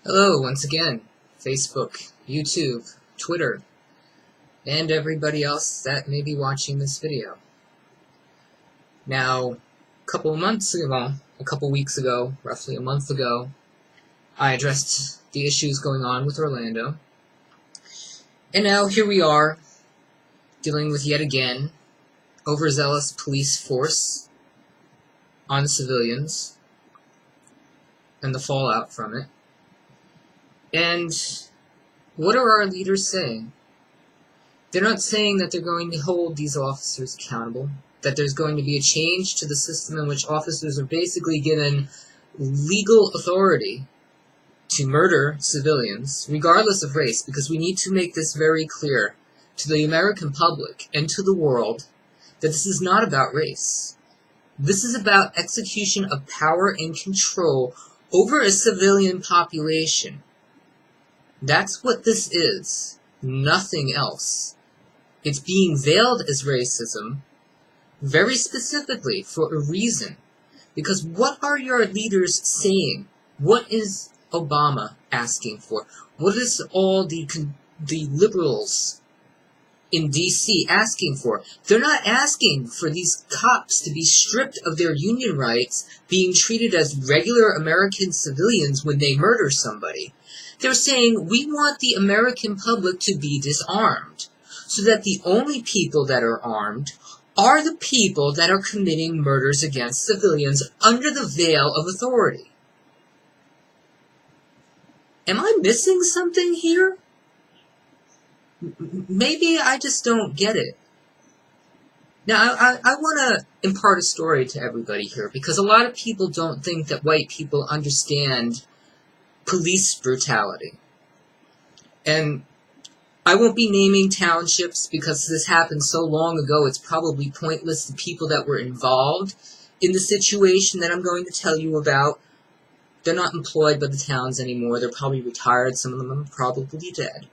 Hello once again, Facebook, YouTube, Twitter, and everybody else that may be watching this video. Now, a couple weeks ago, roughly a month ago, I addressed the issues going on with Orlando. And now here we are, dealing with yet again overzealous police force on civilians and the fallout from it. And what are our leaders saying? They're not saying that they're going to hold these officers accountable, that there's going to be a change to the system in which officers are basically given legal authority to murder civilians, regardless of race, because we need to make this very clear to the American public and to the world that this is not about race. This is about execution of power and control over a civilian population. That's what this is, nothing else. It's being veiled as racism, very specifically for a reason. Because what are your leaders saying? What is Obama asking for? What is all the liberals in D.C. asking for? They're not asking for these cops to be stripped of their union rights, being treated as regular American civilians when they murder somebody. They're saying, we want the American public to be disarmed, so that the only people that are armed are the people that are committing murders against civilians under the veil of authority. Am I missing something here? Maybe I just don't get it. Now, I want to impart a story to everybody here, because a lot of people don't think that white people understand police brutality. And I won't be naming townships because this happened so long ago, it's probably pointless. The people that were involved in the situation that I'm going to tell you about, they're not employed by the towns anymore. They're probably retired. Some of them are probably dead.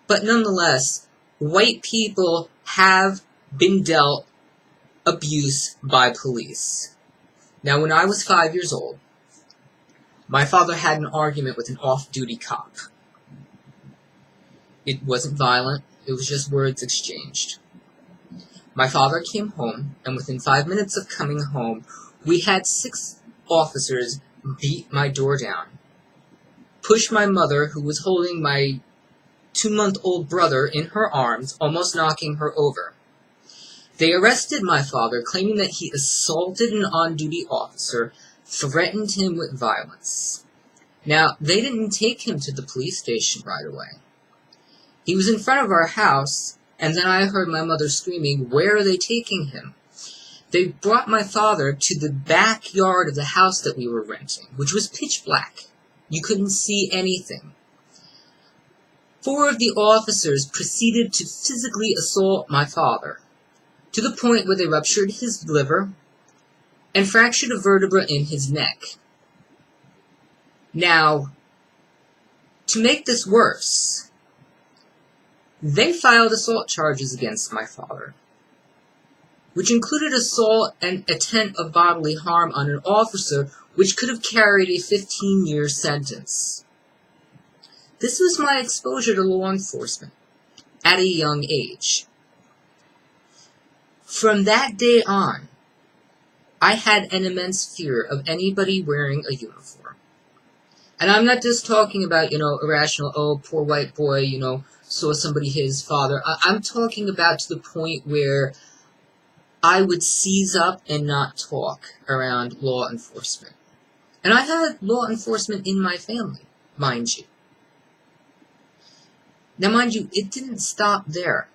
But nonetheless, white people have been dealt abuse by police. Now, when I was 5 years old, my father had an argument with an off-duty cop. It wasn't violent, it was just words exchanged. My father came home, and within 5 minutes of coming home, we had 6 officers beat my door down, push my mother, who was holding my 2-month-old brother in her arms, almost knocking her over. They arrested my father, claiming that he assaulted an on-duty officer, threatened him with violence. Now, they didn't take him to the police station right away. He was in front of our house, and then I heard my mother screaming, "Where are they taking him?" They brought my father to the backyard of the house that we were renting, which was pitch black. You couldn't see anything. 4 of the officers proceeded to physically assault my father, to the point where they ruptured his liver and fractured a vertebra in his neck. Now, to make this worse, they filed assault charges against my father, which included assault and intent of bodily harm on an officer, which could have carried a 15-year sentence. This was my exposure to law enforcement at a young age. From that day on, I had an immense fear of anybody wearing a uniform. And I'm not just talking about, irrational, oh, poor white boy, saw somebody hit his father. I'm talking about to the point where I would seize up and not talk around law enforcement. And I had law enforcement in my family, mind you. Now, mind you, it didn't stop there.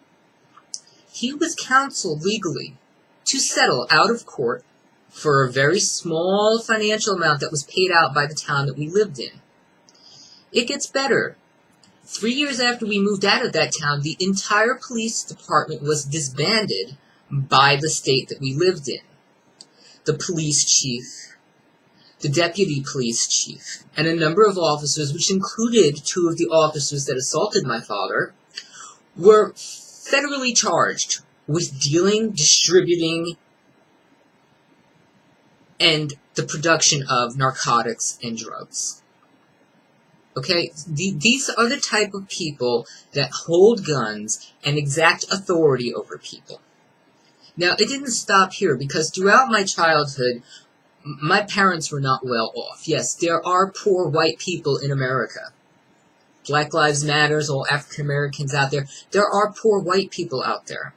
He was counseled legally to settle out of court for a very small financial amount that was paid out by the town that we lived in. It gets better. 3 years after we moved out of that town, the entire police department was disbanded by the state that we lived in. The police chief, the deputy police chief, and a number of officers, which included 2 of the officers that assaulted my father, were federally charged with dealing, distributing, and the production of narcotics and drugs. Okay? These are the type of people that hold guns and exact authority over people. Now, it didn't stop here, because throughout my childhood, my parents were not well off. Yes, there are poor white people in America. Black Lives Matter, all African Americans out there. There are poor white people out there.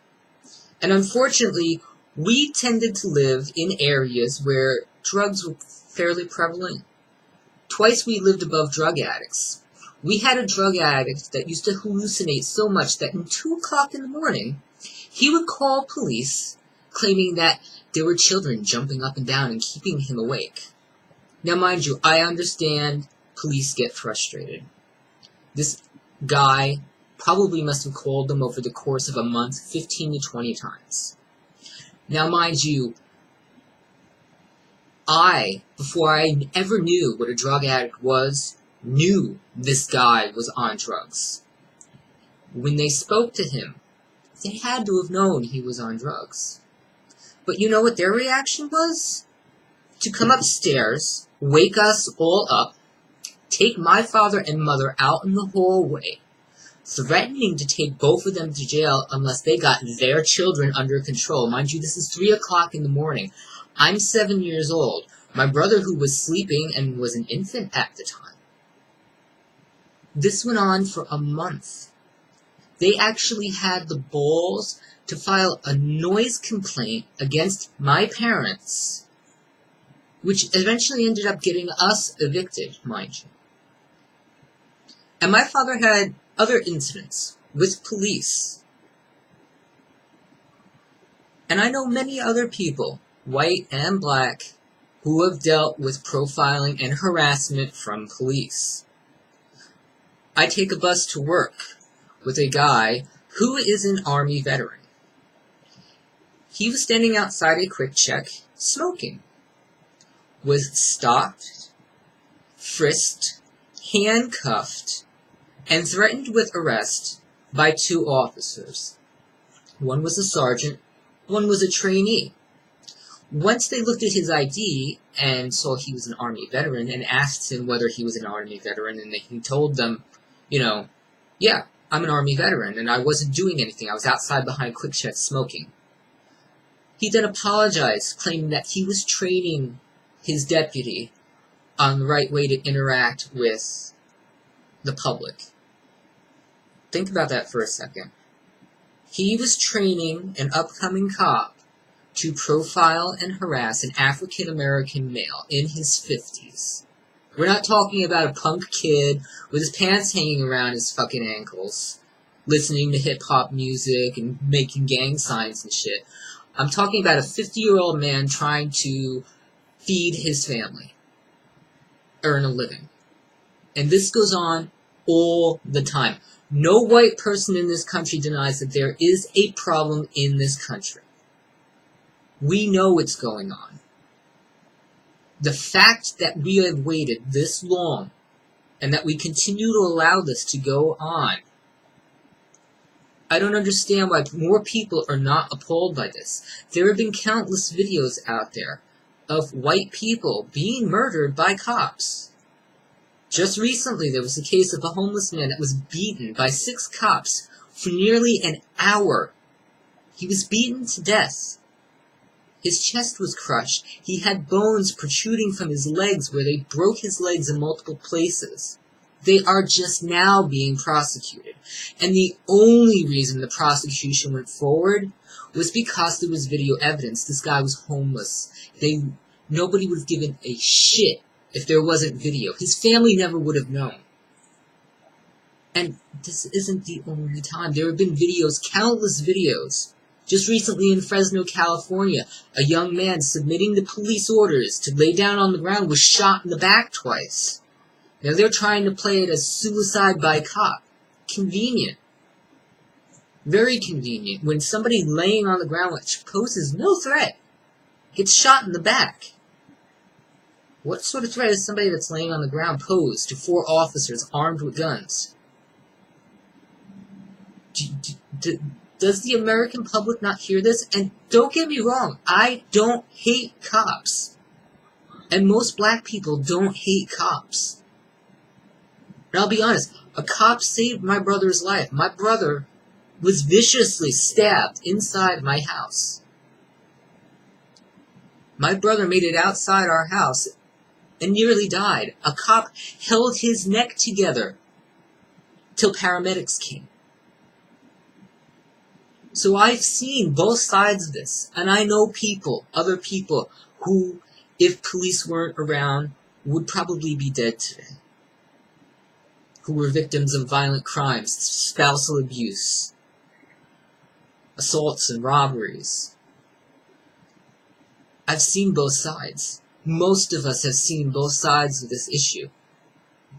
And unfortunately, we tended to live in areas where drugs were fairly prevalent. Twice we lived above drug addicts. We had a drug addict that used to hallucinate so much that at 2 o'clock in the morning, he would call police claiming that there were children jumping up and down and keeping him awake. Now, mind you, I understand police get frustrated. This guy probably must have called them over the course of a month 15 to 20 times. Now, mind you, before I ever knew what a drug addict was, knew this guy was on drugs. When they spoke to him, they had to have known he was on drugs. But you know what their reaction was? To come upstairs, wake us all up, take my father and mother out in the hallway, threatening to take both of them to jail unless they got their children under control. Mind you, this is 3 o'clock in the morning. I'm 7 years old. My brother, who was sleeping and was an infant at the time. This went on for a month. They actually had the balls to file a noise complaint against my parents, which eventually ended up getting us evicted, mind you. And my father had other incidents with police. And I know many other people, white and black, who have dealt with profiling and harassment from police. I take a bus to work with a guy who is an Army veteran. He was standing outside a Quick Check, smoking, was stopped, frisked, handcuffed, and threatened with arrest by 2 officers. One was a sergeant, one was a trainee. Once they looked at his ID and saw he was an Army veteran and asked him whether he was an Army veteran, and he told them, yeah, I'm an Army veteran, and I wasn't doing anything. I was outside behind Quick Check smoking. He then apologized, claiming that he was training his deputy on the right way to interact with the public. Think about that for a second. He was training an upcoming cop to profile and harass an African-American male in his 50s. We're not talking about a punk kid with his pants hanging around his fucking ankles, listening to hip-hop music and making gang signs and shit. I'm talking about a 50-year-old man trying to feed his family, earn a living. And this goes on all the time. No white person in this country denies that there is a problem in this country. We know what's going on. The fact that we have waited this long and that we continue to allow this to go on, I don't understand why more people are not appalled by this. There have been countless videos out there of white people being murdered by cops. Just recently, there was a case of a homeless man that was beaten by 6 cops for nearly an hour. He was beaten to death. His chest was crushed. He had bones protruding from his legs where they broke his legs in multiple places. They are just now being prosecuted. And the only reason the prosecution went forward was because there was video evidence. This guy was homeless. Nobody would have given a shit if there wasn't video. His family never would have known. And this isn't the only time. There have been videos, countless videos. Just recently in Fresno, California, a young man submitting to police orders to lay down on the ground was shot in the back twice. Now they're trying to play it as suicide by cop. Convenient. Very convenient. When somebody laying on the ground which poses no threat gets shot in the back. What sort of threat is somebody that's laying on the ground pose to 4 officers armed with guns? Does the American public not hear this? And don't get me wrong, I don't hate cops. And most black people don't hate cops. And I'll be honest, a cop saved my brother's life. My brother was viciously stabbed inside my house. My brother made it outside our house and nearly died. A cop held his neck together till paramedics came. So I've seen both sides of this, and I know people, other people, who, if police weren't around, would probably be dead today. Who were victims of violent crimes, spousal abuse, assaults and robberies. I've seen both sides. Most of us have seen both sides of this issue.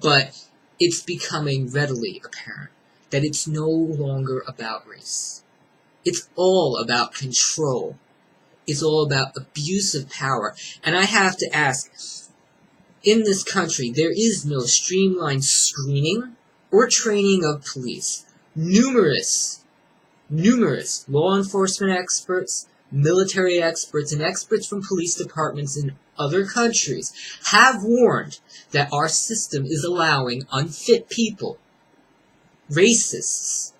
But it's becoming readily apparent that it's no longer about race. It's all about control. It's all about abuse of power. And I have to ask, in this country, there is no streamlined screening or training of police. Numerous law enforcement experts, military experts, and experts from police departments in other countries have warned that our system is allowing unfit people, racists,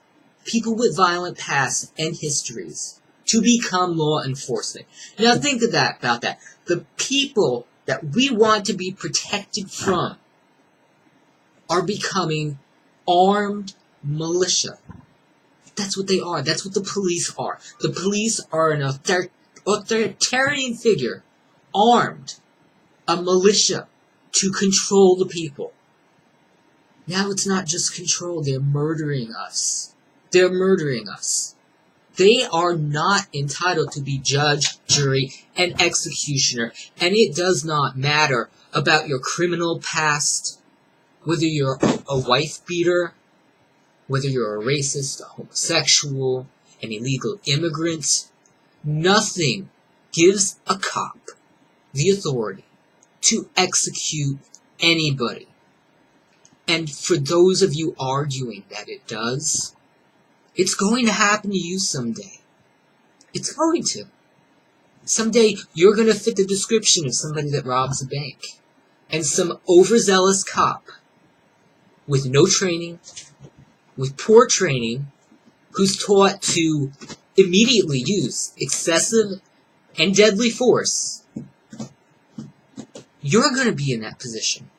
people with violent pasts and histories to become law enforcement. Now think of that, about that. The people that we want to be protected from are becoming armed militia. That's what they are. That's what the police are. The police are an authoritarian figure, armed, a militia to control the people. Now it's not just control, they're murdering us. They're murdering us. They are not entitled to be judge, jury, and executioner, and it does not matter about your criminal past, whether you're a wife beater, whether you're a racist, a homosexual, an illegal immigrant. Nothing gives a cop the authority to execute anybody. And for those of you arguing that it does, it's going to happen to you someday. It's going to. Someday you're going to fit the description of somebody that robs a bank. And some overzealous cop with no training, with poor training, who's taught to immediately use excessive and deadly force, you're going to be in that position.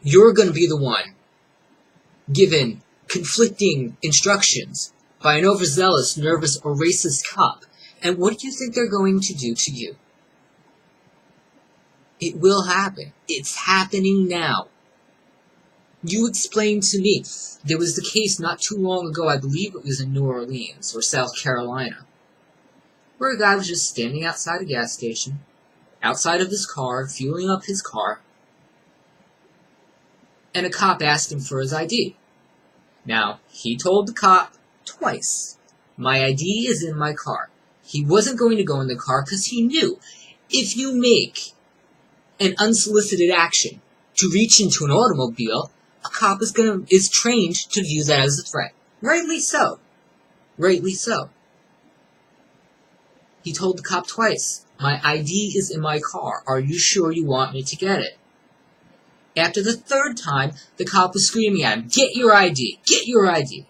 You're going to be the one given conflicting instructions by an overzealous, nervous, or racist cop. And what do you think they're going to do to you? It will happen. It's happening now. You explained to me, there was the case not too long ago, I believe it was in New Orleans or South Carolina, where a guy was just standing outside a gas station, outside of his car, fueling up his car, and a cop asked him for his ID. Now, he told the cop twice, my ID is in my car. He wasn't going to go in the car because he knew if you make an unsolicited action to reach into an automobile, a cop is trained to view that as a threat. Rightly so. Rightly so. He told the cop twice, my ID is in my car. Are you sure you want me to get it? After the third time, the cop was screaming at him, get your ID! Get your ID!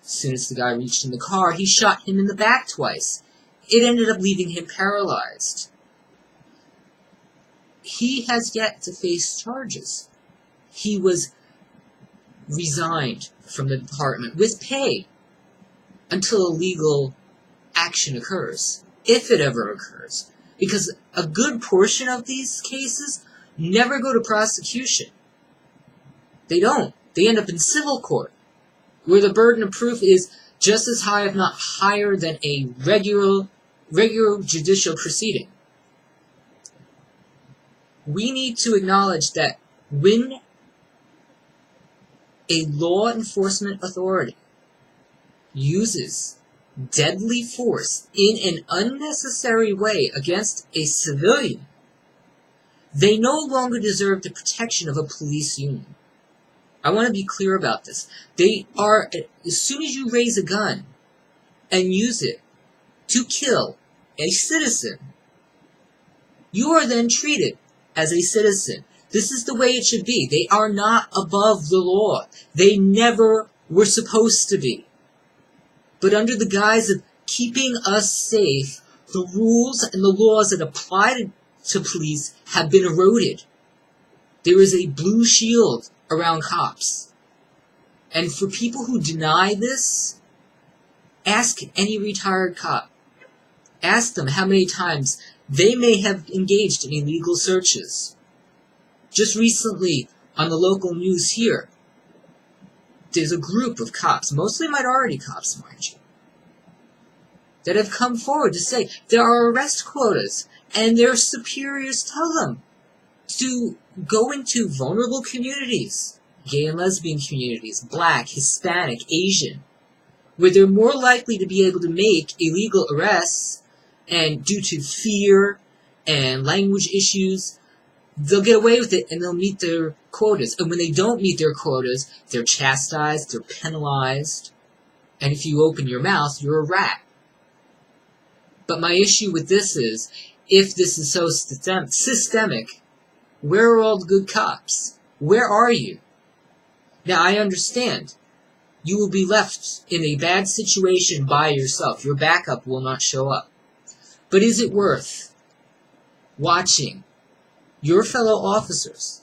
As soon as the guy reached in the car, he shot him in the back twice. It ended up leaving him paralyzed. He has yet to face charges. He was resigned from the department with pay until a legal action occurs, if it ever occurs. Because a good portion of these cases never go to prosecution. They don't. They end up in civil court, where the burden of proof is just as high, if not higher, than a regular judicial proceeding. We need to acknowledge that when a law enforcement authority uses deadly force in an unnecessary way against a civilian, they no longer deserve the protection of a police union. I want to be clear about this. They are, as soon as you raise a gun and use it to kill a citizen, you are then treated as a citizen. This is the way it should be. They are not above the law. They never were supposed to be. But under the guise of keeping us safe, the rules and the laws that apply to police have been eroded. There is a blue shield around cops. And for people who deny this, ask any retired cop. Ask them how many times they may have engaged in illegal searches. Just recently, on the local news here, there's a group of cops, mostly minority cops, mind you, that have come forward to say there are arrest quotas, and their superiors tell them to go into vulnerable communities, gay and lesbian communities, black, Hispanic, Asian, where they're more likely to be able to make illegal arrests, and due to fear and language issues, they'll get away with it and they'll meet their quotas. And when they don't meet their quotas, they're chastised, they're penalized, and if you open your mouth, you're a rat. But my issue with this is, if this is so systemic, where are all the good cops? Where are you? Now, I understand. You will be left in a bad situation by yourself. Your backup will not show up. But is it worth watching your fellow officers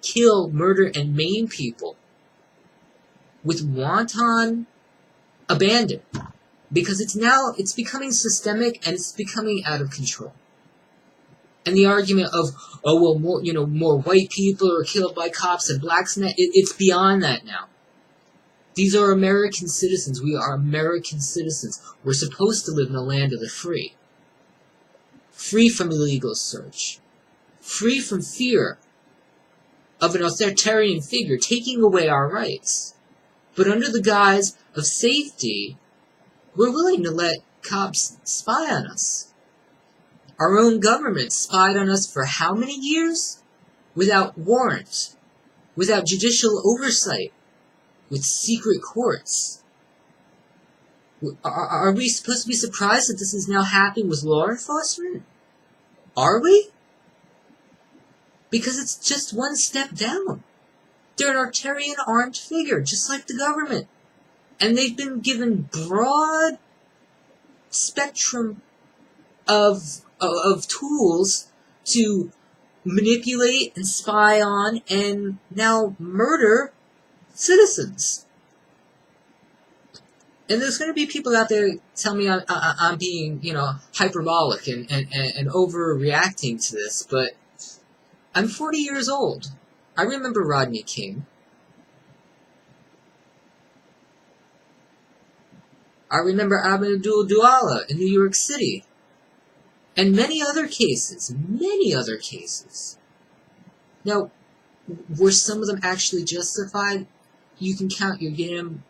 kill, murder, and maim people with wanton abandon? Because it's becoming systemic and it's becoming out of control. And the argument of, oh, well, more white people are killed by cops and blacks, and it's beyond that now. These are American citizens. We are American citizens. We're supposed to live in a land of the free. Free from illegal search. Free from fear of an authoritarian figure taking away our rights. But under the guise of safety, we're willing to let cops spy on us. Our own government spied on us for how many years? Without warrant, without judicial oversight, with secret courts. Are we supposed to be surprised that this is now happening with law enforcement? Are we? Because it's just one step down. They're an authoritarian armed figure, just like the government. And they've been given broad spectrum of tools to manipulate and spy on and now murder citizens. And there's going to be people out there tell me I'm being, hyperbolic and overreacting to this, but I'm 40 years old. I remember Rodney King. I remember Abdul Duala in New York City. And many other cases. Now, were some of them actually justified? You can count your damn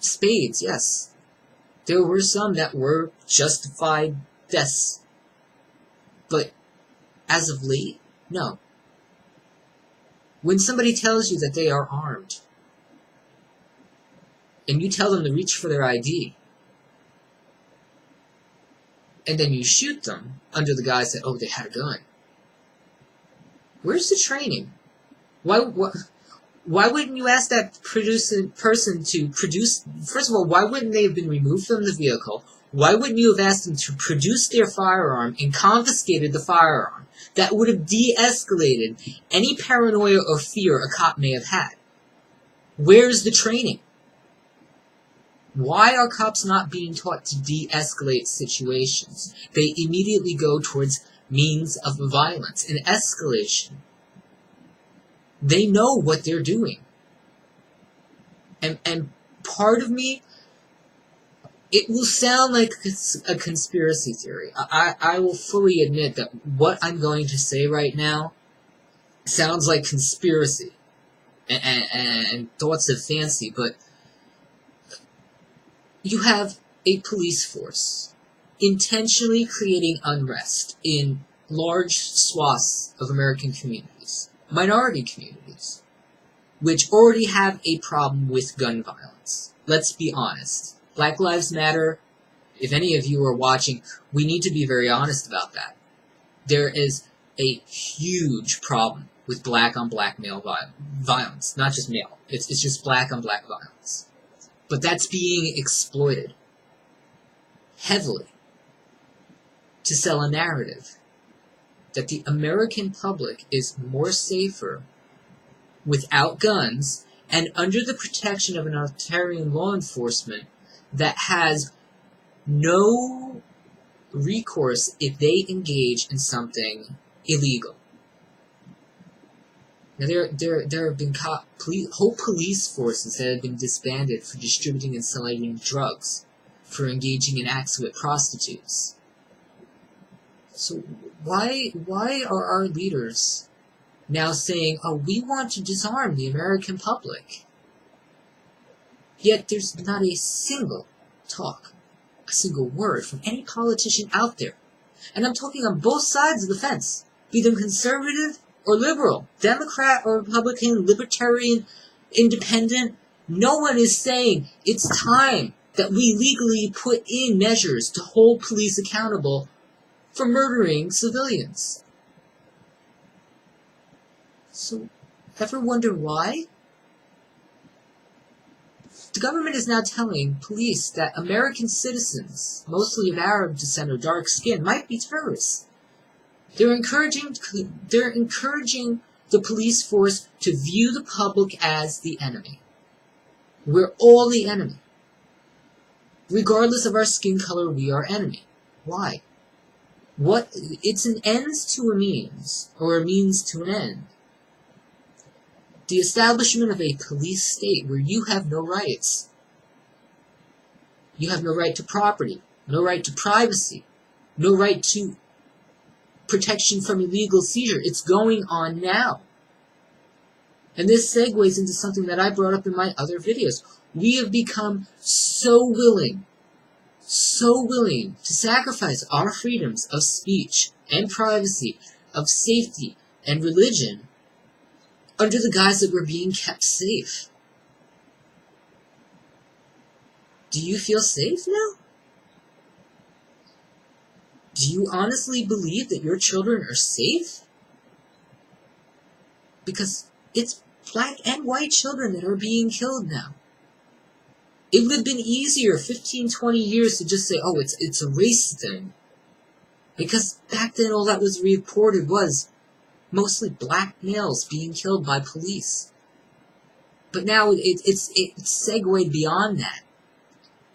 spades, yes. There were some that were justified deaths. But as of late, no. When somebody tells you that they are armed, and you tell them to reach for their ID, and then you shoot them under the guise that, oh, they had a gun. Where's the training? Why wouldn't you ask that person to produce... First of all, why wouldn't they have been removed from the vehicle? Why wouldn't you have asked them to produce their firearm and confiscated the firearm? That would have de-escalated any paranoia or fear a cop may have had. Where's the training? Why are cops not being taught to de-escalate situations? They immediately go towards means of violence and escalation. They know what they're doing. And part of me, it will sound like a conspiracy theory. I will fully admit that what I'm going to say right now sounds like conspiracy and thoughts of fancy, but you have a police force intentionally creating unrest in large swaths of American communities, minority communities, which already have a problem with gun violence. Let's be honest. Black Lives Matter, if any of you are watching, we need to be very honest about that. There is a huge problem with black-on-black male violence. Not just male. It's just black-on-black violence. But that's being exploited heavily to sell a narrative that the American public is more safer without guns and under the protection of an authoritarian law enforcement that has no recourse if they engage in something illegal. Now, there have been whole police forces that have been disbanded for distributing and selling drugs, for engaging in acts with prostitutes. So why are our leaders now saying, oh, we want to disarm the American public? Yet there's not a single talk, a single word from any politician out there. And I'm talking on both sides of the fence, be them conservative or liberal, Democrat or Republican, libertarian, independent. No one is saying it's time that we legally put in measures to hold police accountable for murdering civilians. So, ever wonder why? The government is now telling police that American citizens, mostly of Arab descent or dark skin, might be terrorists. They're encouraging the police force to view the public as the enemy. We're all the enemy. Regardless of our skin color, we are enemy. Why? It's an ends to a means, or a means to an end. The establishment of a police state where you have no rights. You have no right to property, no right to privacy, no right to protection from illegal seizure. It's going on now. And this segues into something that I brought up in my other videos. We have become so willing to sacrifice our freedoms of speech and privacy, of safety and religion, under the guise that we're being kept safe. Do you feel safe now? Do you honestly believe that your children are safe? Because it's black and white children that are being killed now. It would have been easier 15, 20 years to just say, oh, it's a race thing. Because back then all that was reported was mostly black males being killed by police. But now it's segued beyond that.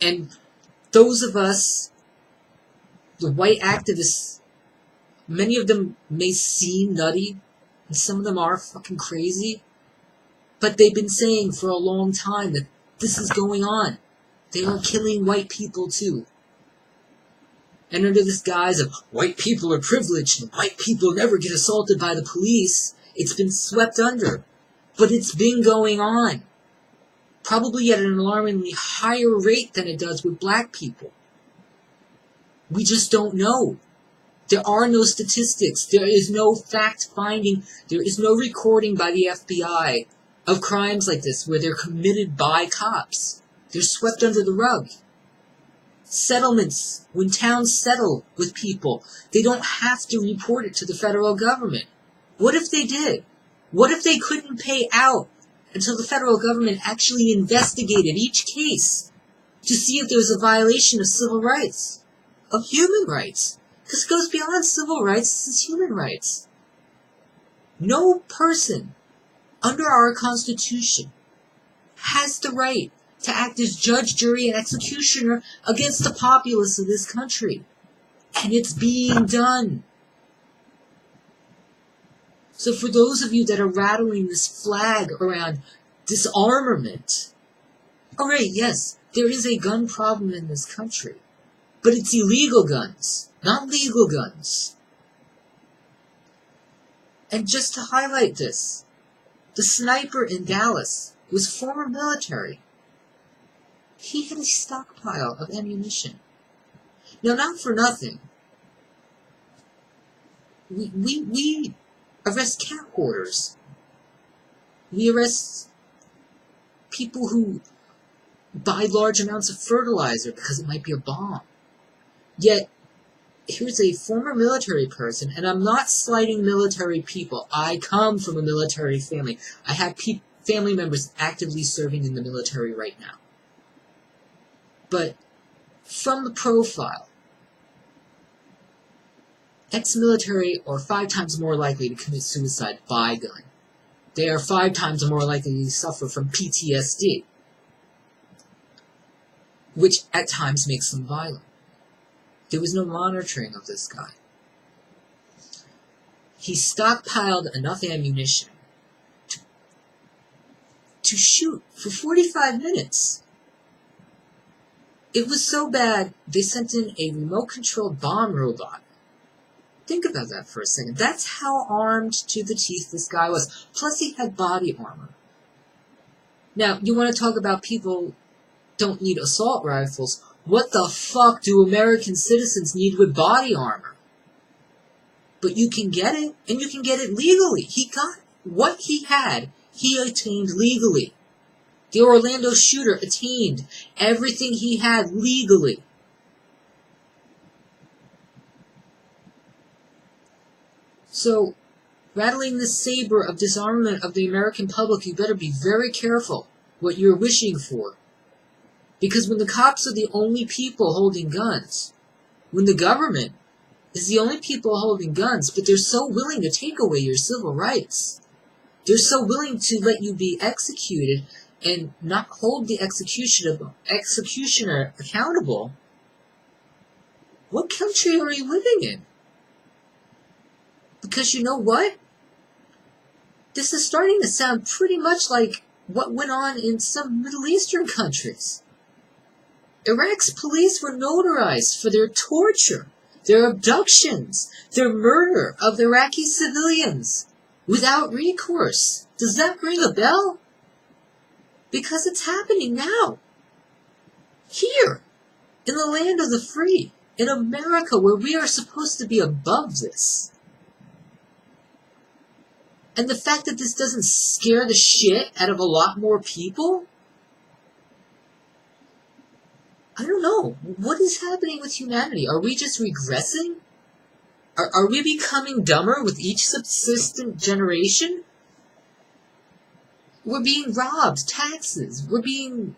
And those of us, the white activists, many of them may seem nutty, and some of them are fucking crazy, but they've been saying for a long time that this is going on. They are killing white people too. And under this guise of white people are privileged and white people never get assaulted by the police, it's been swept under. But it's been going on. Probably at an alarmingly higher rate than it does with black people. We just don't know. There are no statistics. There is no fact-finding. There is no recording by the FBI of crimes like this where they're committed by cops. They're swept under the rug. Settlements, when towns settle with people, they don't have to report it to the federal government. What if they did? What if they couldn't pay out until the federal government actually investigated each case to see if there was a violation of civil rights, of human rights? Because it goes beyond civil rights, it's human rights. No person under our Constitution has the right to act as judge, jury, and executioner against the populace of this country. And it's being done. So for those of you that are rattling this flag around disarmament, alright, yes, there is a gun problem in this country. But it's illegal guns, not legal guns. And just to highlight this, the sniper in Dallas was former military. He had a stockpile of ammunition. Now, not for nothing, we arrest cat hoarders. We arrest people who buy large amounts of fertilizer because it might be a bomb. Yet, here's a former military person, and I'm not slighting military people. I come from a military family. I have family members actively serving in the military right now. But from the profile, ex-military are 5 times more likely to commit suicide by gun. They are 5 times more likely to suffer from PTSD, which at times makes them violent. There was no monitoring of this guy. He stockpiled enough ammunition to shoot for 45 minutes. It was so bad, they sent in a remote-controlled bomb robot. Think about that for a second. That's how armed to the teeth this guy was. Plus, he had body armor. Now, you want to talk about people don't need assault rifles. What the fuck do American citizens need with body armor? But you can get it, and you can get it legally. He got what he had, he attained legally. The Orlando shooter attained everything he had legally. So, rattling the saber of disarmament of the American public, you better be very careful what you're wishing for. Because when the cops are the only people holding guns, when the government is the only people holding guns, but they're so willing to take away your civil rights, they're so willing to let you be executed and not hold the executioner accountable, what country are you living in? Because you know what? This is starting to sound pretty much like what went on in some Middle Eastern countries. Iraq's police were notarized for their torture, their abductions, their murder of Iraqi civilians without recourse. Does that ring a bell? Because it's happening now. Here, in the land of the free, in America, where we are supposed to be above this. And the fact that this doesn't scare the shit out of a lot more people? I don't know. What is happening with humanity? Are we just regressing? Are we becoming dumber with each subsistent generation? We're being robbed, taxes. We're being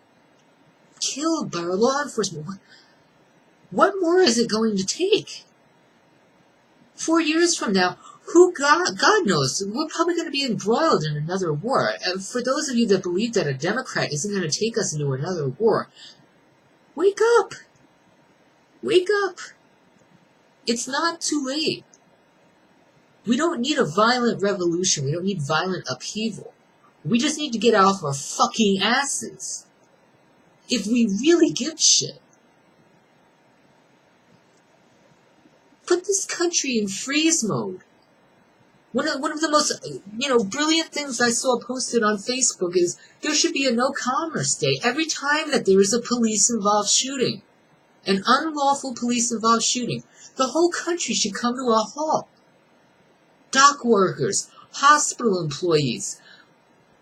killed by our law enforcement. What more is it going to take? 4 years from now, God knows, we're probably going to be embroiled in another war. And for those of you that believe that a Democrat isn't going to take us into another war, wake up! Wake up! It's not too late. We don't need a violent revolution. We don't need violent upheaval. We just need to get off our fucking asses. If we really give a shit. Put this country in freeze mode. One of the most, brilliant things I saw posted on Facebook is there should be a no commerce day every time that there is a police-involved shooting. An unlawful police-involved shooting. The whole country should come to a halt. Dock workers, hospital employees,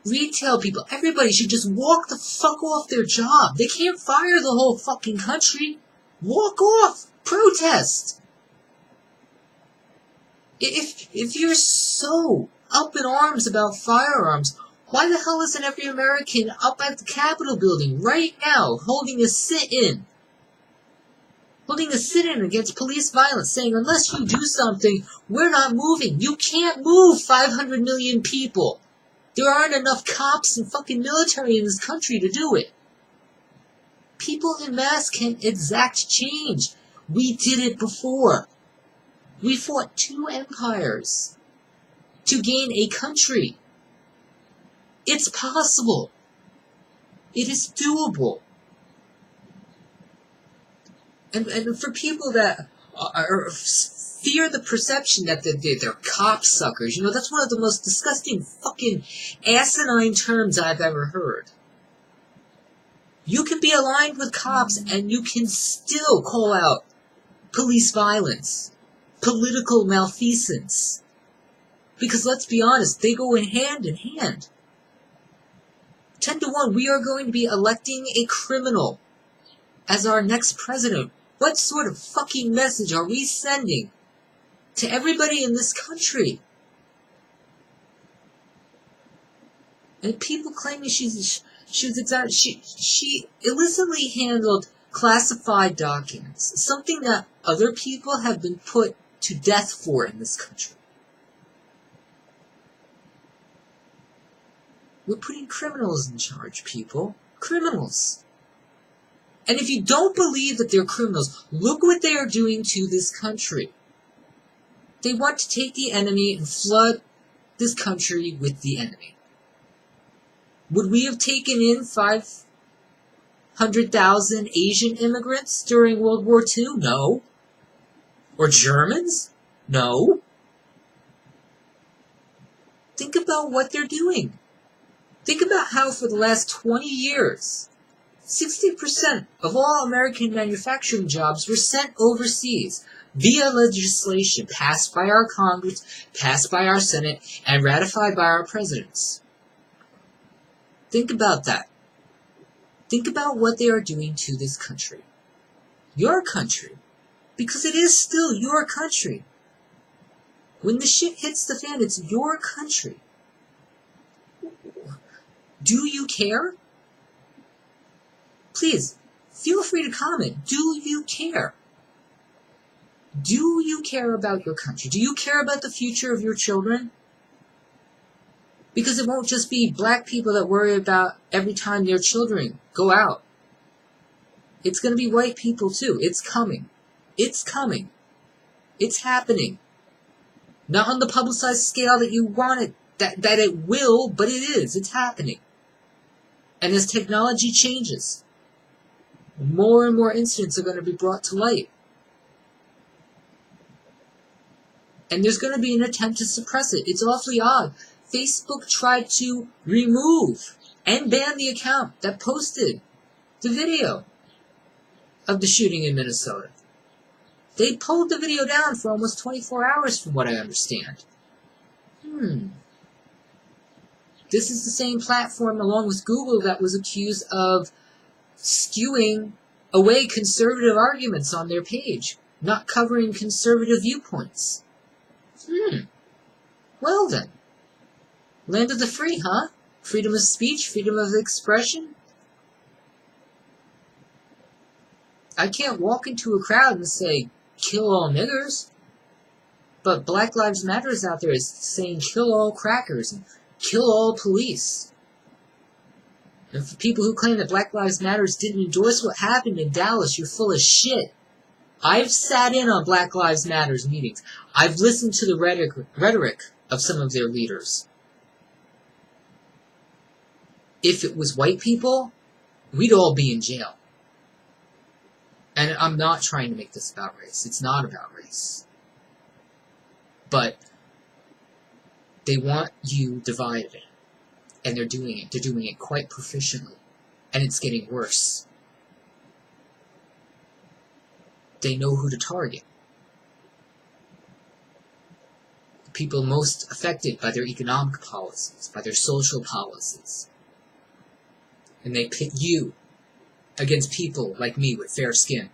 retail people, everybody should just walk the fuck off their job. They can't fire the whole fucking country. Walk off. Protest. If you're so up in arms about firearms, why the hell isn't every American up at the Capitol building right now holding a sit-in? Holding a sit-in against police violence, saying, unless you do something, we're not moving. You can't move 500 million people. There aren't enough cops and fucking military in this country to do it. People en masse can exact change. We did it before. We fought 2 empires to gain a country. It's possible. It is doable. And for people that fear the perception that they're cocksuckers, that's one of the most disgusting fucking asinine terms I've ever heard. You can be aligned with cops and you can still call out police violence, political malfeasance. Because let's be honest, they go in hand in hand. 10-1, we are going to be electing a criminal as our next president. What sort of fucking message are we sending to everybody in this country? And people claiming she illicitly handled classified documents, something that other people have been put to death for in this country. We're putting criminals in charge, people. Criminals. And if you don't believe that they're criminals, look what they are doing to this country. They want to take the enemy and flood this country with the enemy. Would we have taken in 500,000 Asian immigrants during World War II? No. Or Germans? No. Think about what they're doing. Think about how for the last 20 years, 60% of all American manufacturing jobs were sent overseas via legislation passed by our Congress, passed by our Senate, and ratified by our presidents. Think about that. Think about what they are doing to this country. Your country. Because it is still your country. When the shit hits the fan, it's your country. Do you care? Please, feel free to comment. Do you care? Do you care about your country? Do you care about the future of your children? Because it won't just be black people that worry about every time their children go out. It's going to be white people too. It's coming. It's coming. It's happening. Not on the publicized scale that you want it, that it will, but it is. It's happening. And as technology changes, more and more incidents are going to be brought to light. And there's going to be an attempt to suppress it. It's awfully odd. Facebook tried to remove and ban the account that posted the video of the shooting in Minnesota. They pulled the video down for almost 24 hours from what I understand. This is the same platform along with Google that was accused of skewing away conservative arguments on their page, not covering conservative viewpoints. Well then. Land of the free, huh? Freedom of speech, freedom of expression? I can't walk into a crowd and say, kill all niggers. But Black Lives Matter is out there is saying kill all crackers and kill all police. And for people who claim that Black Lives Matter didn't endorse what happened in Dallas, you're full of shit. I've sat in on Black Lives Matter meetings. I've listened to the rhetoric of some of their leaders. If it was white people, we'd all be in jail. And I'm not trying to make this about race. It's not about race. But they want you divided. And they're doing it. They're doing it quite proficiently. And it's getting worse. They know who to target. The people most affected by their economic policies, by their social policies. And they pit you against people like me with fair skin.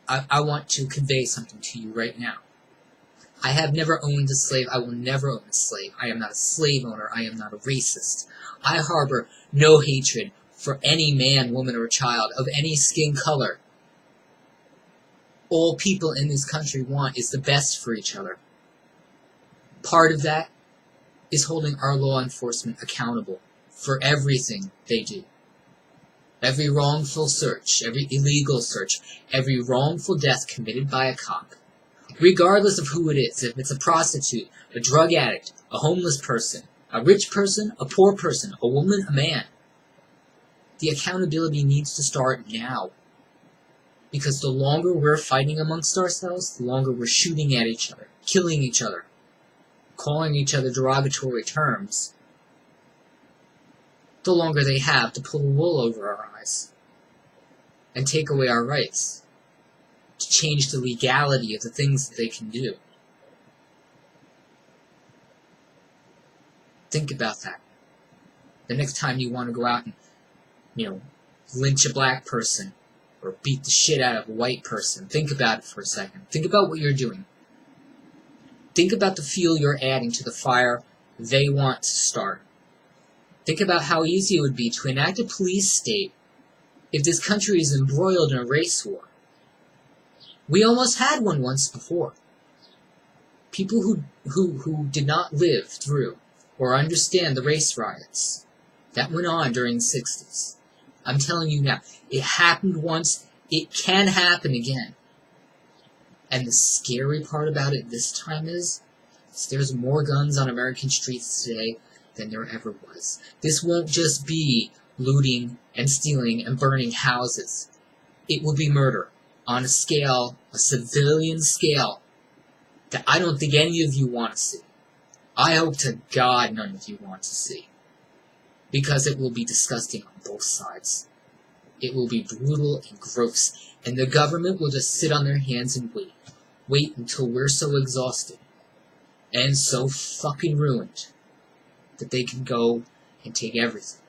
I want to convey something to you right now. I have never owned a slave. I will never own a slave. I am not a slave owner. I am not a racist. I harbor no hatred for any man, woman, or child of any skin color. All people in this country want is the best for each other. Part of that is holding our law enforcement accountable for everything they do. Every wrongful search, every illegal search, every wrongful death committed by a cop, regardless of who it is, if it's a prostitute, a drug addict, a homeless person, a rich person, a poor person, a woman, a man, the accountability needs to start now. Because the longer we're fighting amongst ourselves, the longer we're shooting at each other, killing each other, calling each other derogatory terms, the longer they have to pull the wool over our eyes and take away our rights, to change the legality of the things that they can do. Think about that. The next time you want to go out and, lynch a black person, or beat the shit out of a white person. Think about it for a second. Think about what you're doing. Think about the fuel you're adding to the fire they want to start. Think about how easy it would be to enact a police state if this country is embroiled in a race war. We almost had one once before. People who did not live through or understand the race riots that went on during the 60s. I'm telling you now, it happened once, it can happen again. And the scary part about it this time is there's more guns on American streets today than there ever was. This won't just be looting and stealing and burning houses. It will be murder on a scale, a civilian scale, that I don't think any of you want to see. I hope to God none of you want to see. Because it will be disgusting on both sides. It will be brutal and gross. And the government will just sit on their hands and wait. Wait until we're so exhausted and so fucking ruined that they can go and take everything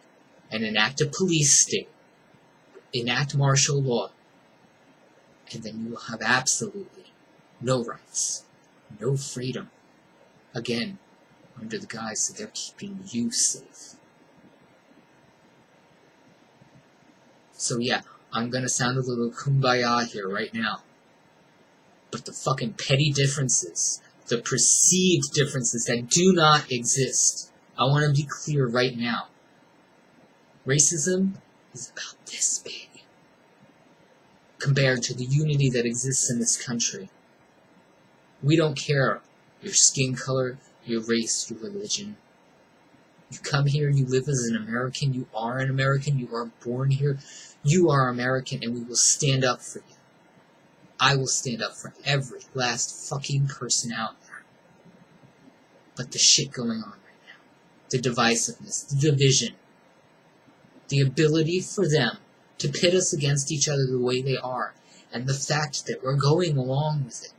and enact a police state, enact martial law, and then you will have absolutely no rights, no freedom, again, under the guise that they're keeping you safe. So yeah, I'm gonna sound a little kumbaya here right now. But the fucking petty differences, the perceived differences that do not exist, I want to be clear right now. Racism is about this big compared to the unity that exists in this country. We don't care your skin color, your race, your religion. You come here, you live as an American, you are an American, you are born here, you are American, and we will stand up for you. I will stand up for every last fucking person out there. But the shit going on right now, the divisiveness, the division, the ability for them to pit us against each other the way they are, and the fact that we're going along with it.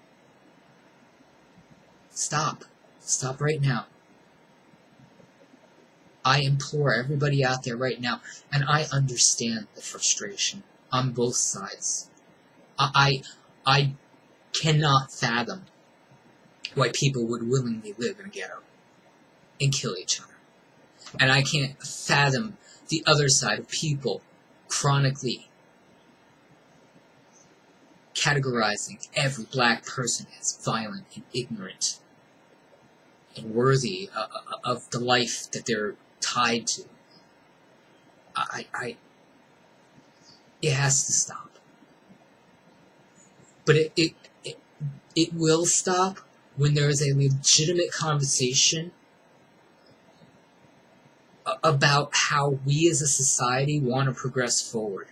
Stop. Stop right now. I implore everybody out there right now, and I understand the frustration on both sides. I cannot fathom why people would willingly live in a ghetto and kill each other. And I can't fathom the other side of people chronically categorizing every black person as violent and ignorant and worthy of the life that they're tied to. It has to stop. But it will stop when there is a legitimate conversation about how we as a society want to progress forward.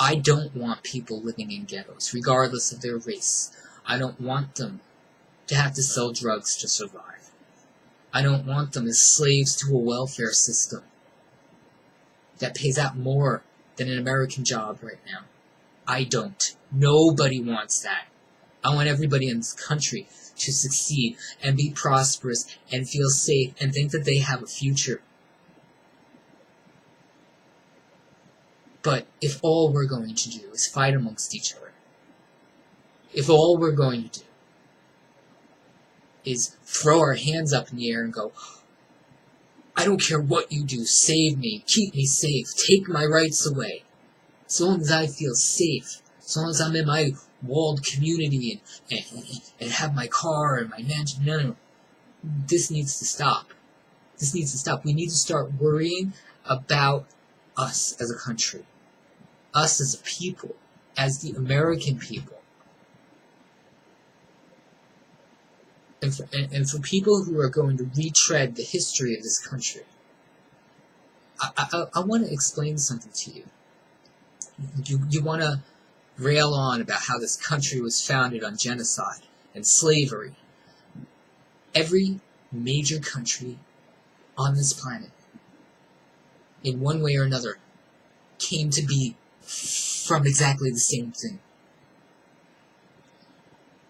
I don't want people living in ghettos, regardless of their race. I don't want them to have to sell drugs to survive. I don't want them as slaves to a welfare system that pays out more than an American job right now. I don't. Nobody wants that. I want everybody in this country to succeed and be prosperous and feel safe and think that they have a future. But if all we're going to do is fight amongst each other, if all we're going to do is throw our hands up in the air and go, I don't care what you do, save me, keep me safe, take my rights away. As long as I feel safe, as long as I'm in my walled community and have my car and my mansion, no. This needs to stop. This needs to stop. We need to start worrying about us as a country, us as a people, as the American people. And for people who are going to retread the history of this country, I want to explain something to you. You want to rail on about how this country was founded on genocide and slavery. Every major country on this planet, in one way or another, came to be from exactly the same thing.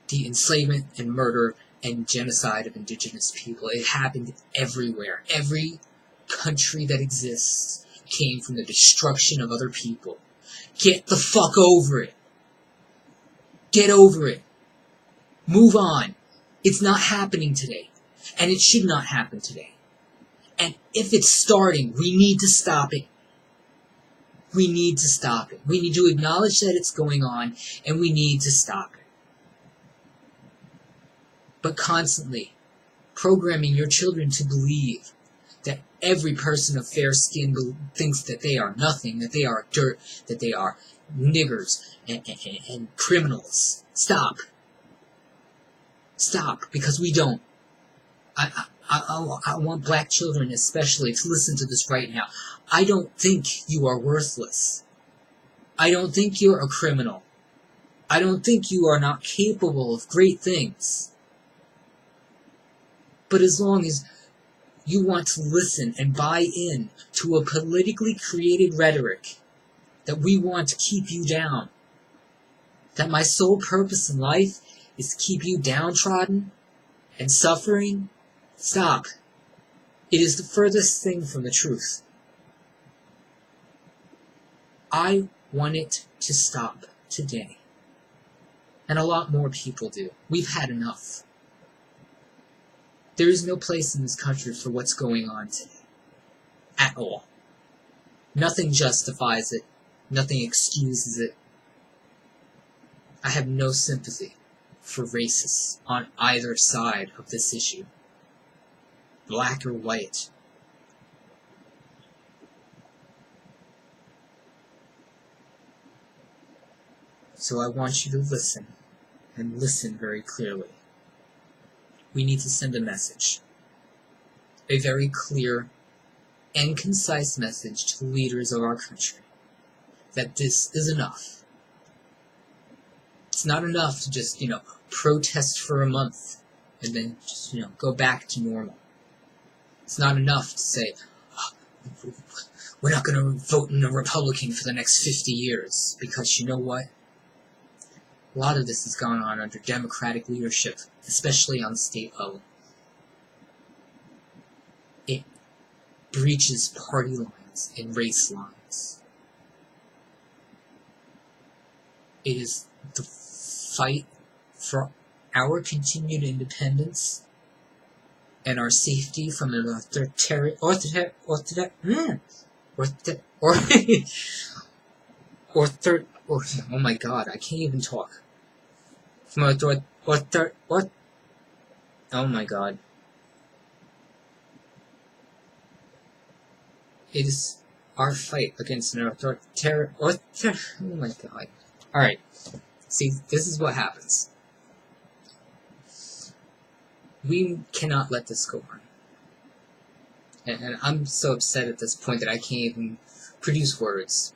The enslavement and murder and genocide of indigenous people. It happened everywhere. Every country that exists came from the destruction of other people. Get the fuck over it. Get over it. Move on. It's not happening today. And it should not happen today. And if it's starting, we need to stop it. We need to stop it. We need to acknowledge that it's going on, and we need to stop it. But constantly programming your children to believe that every person of fair skin thinks that they are nothing, that they are dirt, that they are niggers and criminals. Stop. Stop, because we don't. I want black children especially to listen to this right now. I don't think you are worthless. I don't think you're a criminal. I don't think you are not capable of great things. But as long as you want to listen and buy in to a politically created rhetoric that we want to keep you down, that my sole purpose in life is to keep you downtrodden and suffering, stop. It is the furthest thing from the truth. I want it to stop today. And a lot more people do. We've had enough. There is no place in this country for what's going on today. At all. Nothing justifies it. Nothing excuses it. I have no sympathy for racists on either side of this issue. Black or white. So I want you to listen, and listen very clearly. We need to send a message. A very clear and concise message to the leaders of our country. That this is enough. It's not enough to just, protest for a month and then just, go back to normal. It's not enough to say, we're not going to vote in a Republican for the next 50 years. Because you know what? A lot of this has gone on under Democratic leadership, especially on the state level. It breaches party lines and race lines. It is the fight for our continued independence and our safety from an oh my god, I can't even talk. Oh my god. It is our fight against an oh my god. Alright. See, this is what happens. We cannot let this go on. And I'm so upset at this point that I can't even produce words.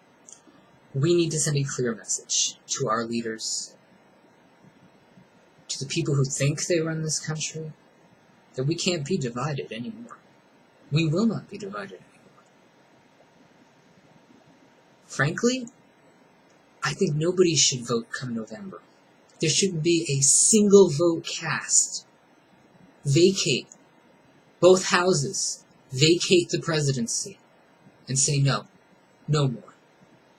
We need to send a clear message to our leaders, to the people who think they run this country, that we can't be divided anymore. We will not be divided anymore. Frankly, I think nobody should vote come November. There shouldn't be a single vote cast. Vacate both houses. Vacate the presidency. And say no. No more.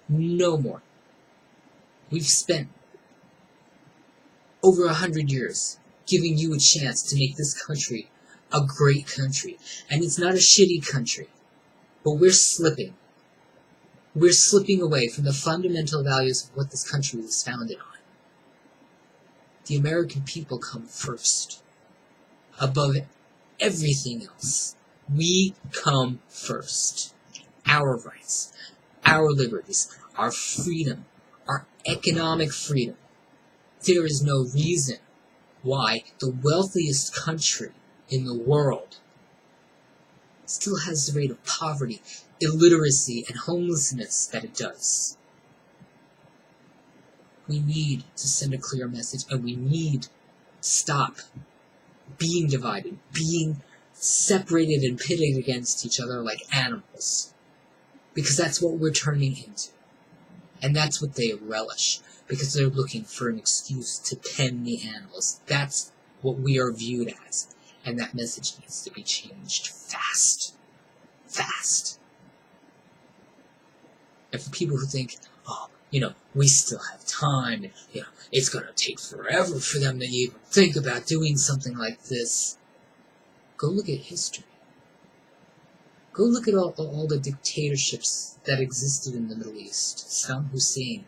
No more. We've spent over 100 years giving you a chance to make this country a great country. And it's not a shitty country. But we're slipping. We're slipping away from the fundamental values of what this country was founded on. The American people come first. Above everything else. We come first. Our rights, our liberties, our freedom, our economic freedom. There is no reason why the wealthiest country in the world still has the rate of poverty, illiteracy, and homelessness that it does. We need to send a clear message, and we need to stop being divided, being separated and pitted against each other like animals. Because that's what we're turning into. And that's what they relish. Because they're looking for an excuse to pen the animals. That's what we are viewed as. And that message needs to be changed fast. Fast. And for people who think, oh, we still have time, and, it's gonna take forever for them to even think about doing something like this. Go look at history. Go look at all the dictatorships that existed in the Middle East. Saddam Hussein,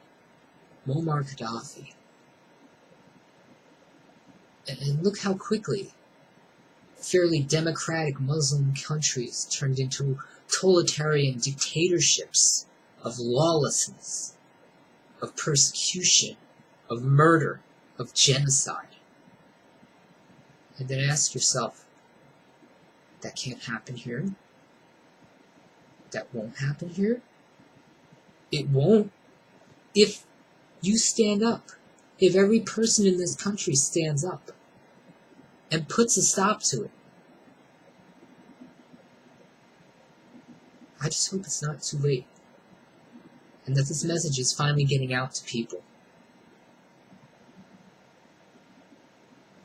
Muammar Gaddafi. And look how quickly fairly democratic Muslim countries turned into totalitarian dictatorships of lawlessness, of persecution, of murder, of genocide. And then ask yourself, that can't happen here? That won't happen here? It won't if you stand up. If every person in this country stands up and puts a stop to it. I just hope it's not too late, and that this message is finally getting out to people.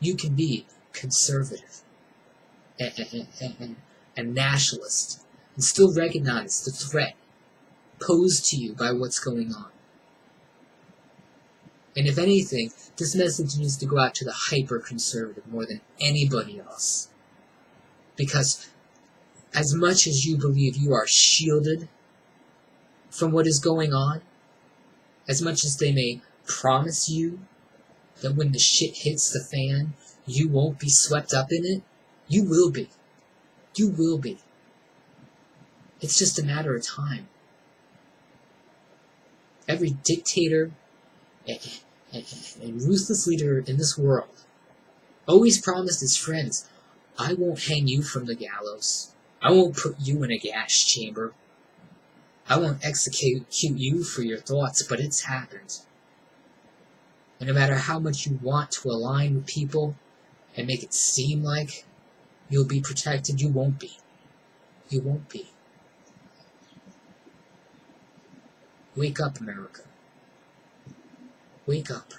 You can be conservative and nationalist and still recognize the threat posed to you by what's going on. And if anything, this message needs to go out to the hyper-conservative more than anybody else. Because as much as you believe you are shielded from what is going on, as much as they may promise you that when the shit hits the fan, you won't be swept up in it, you will be. You will be. It's just a matter of time. Every dictator and ruthless leader in this world always promised his friends, I won't hang you from the gallows. I won't put you in a gas chamber. I won't execute you for your thoughts, but it's happened. And no matter how much you want to align with people and make it seem like you'll be protected, you won't be. You won't be. Wake up, America. Wake up.